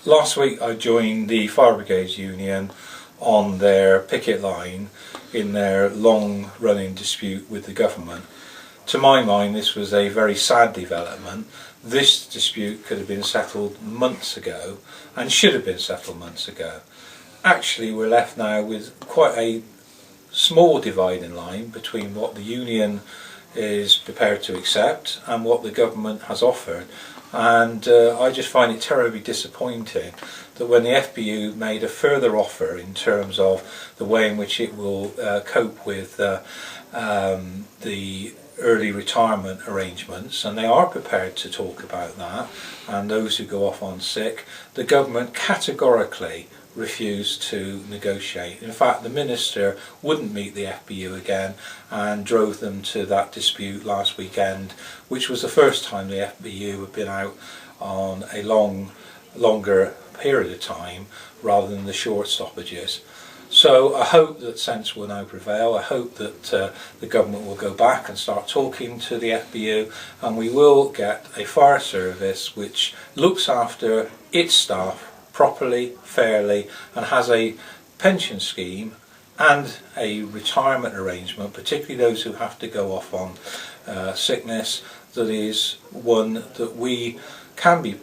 Last week I joined the Fire Brigades Union on their picket line in their long running dispute with the government. To my mind, this was a very sad development. This dispute could have been settled months ago and should have been settled months ago. Actually, we're left now with quite a small dividing line between what the union is prepared to accept and what the government has offered. And I just find it terribly disappointing that when the FBU made a further offer in terms of the way in which it will cope with the early retirement arrangements, and they are prepared to talk about that, and those who go off on sick, the government categorically refused to negotiate. In fact, the minister wouldn't meet the FBU again and drove them to that dispute last weekend, which was the first time the FBU had been out on a longer period of time rather than the short stoppages. So I hope that sense will now prevail. I hope that the government will go back and start talking to the FBU, and we will get a fire service which looks after its staff properly, fairly, and has a pension scheme and a retirement arrangement, particularly those who have to go off on sickness, that is one that we can be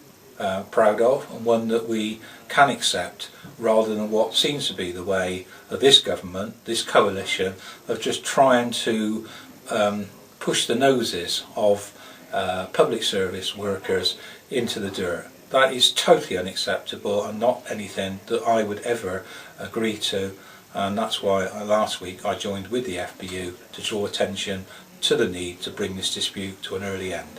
proud of and one that we can accept, rather than what seems to be the way of this government, this coalition, of just trying to push the noses of public service workers into the dirt. That is totally unacceptable and not anything that I would ever agree to, and that's why last week I joined with the FBU to draw attention to the need to bring this dispute to an early end.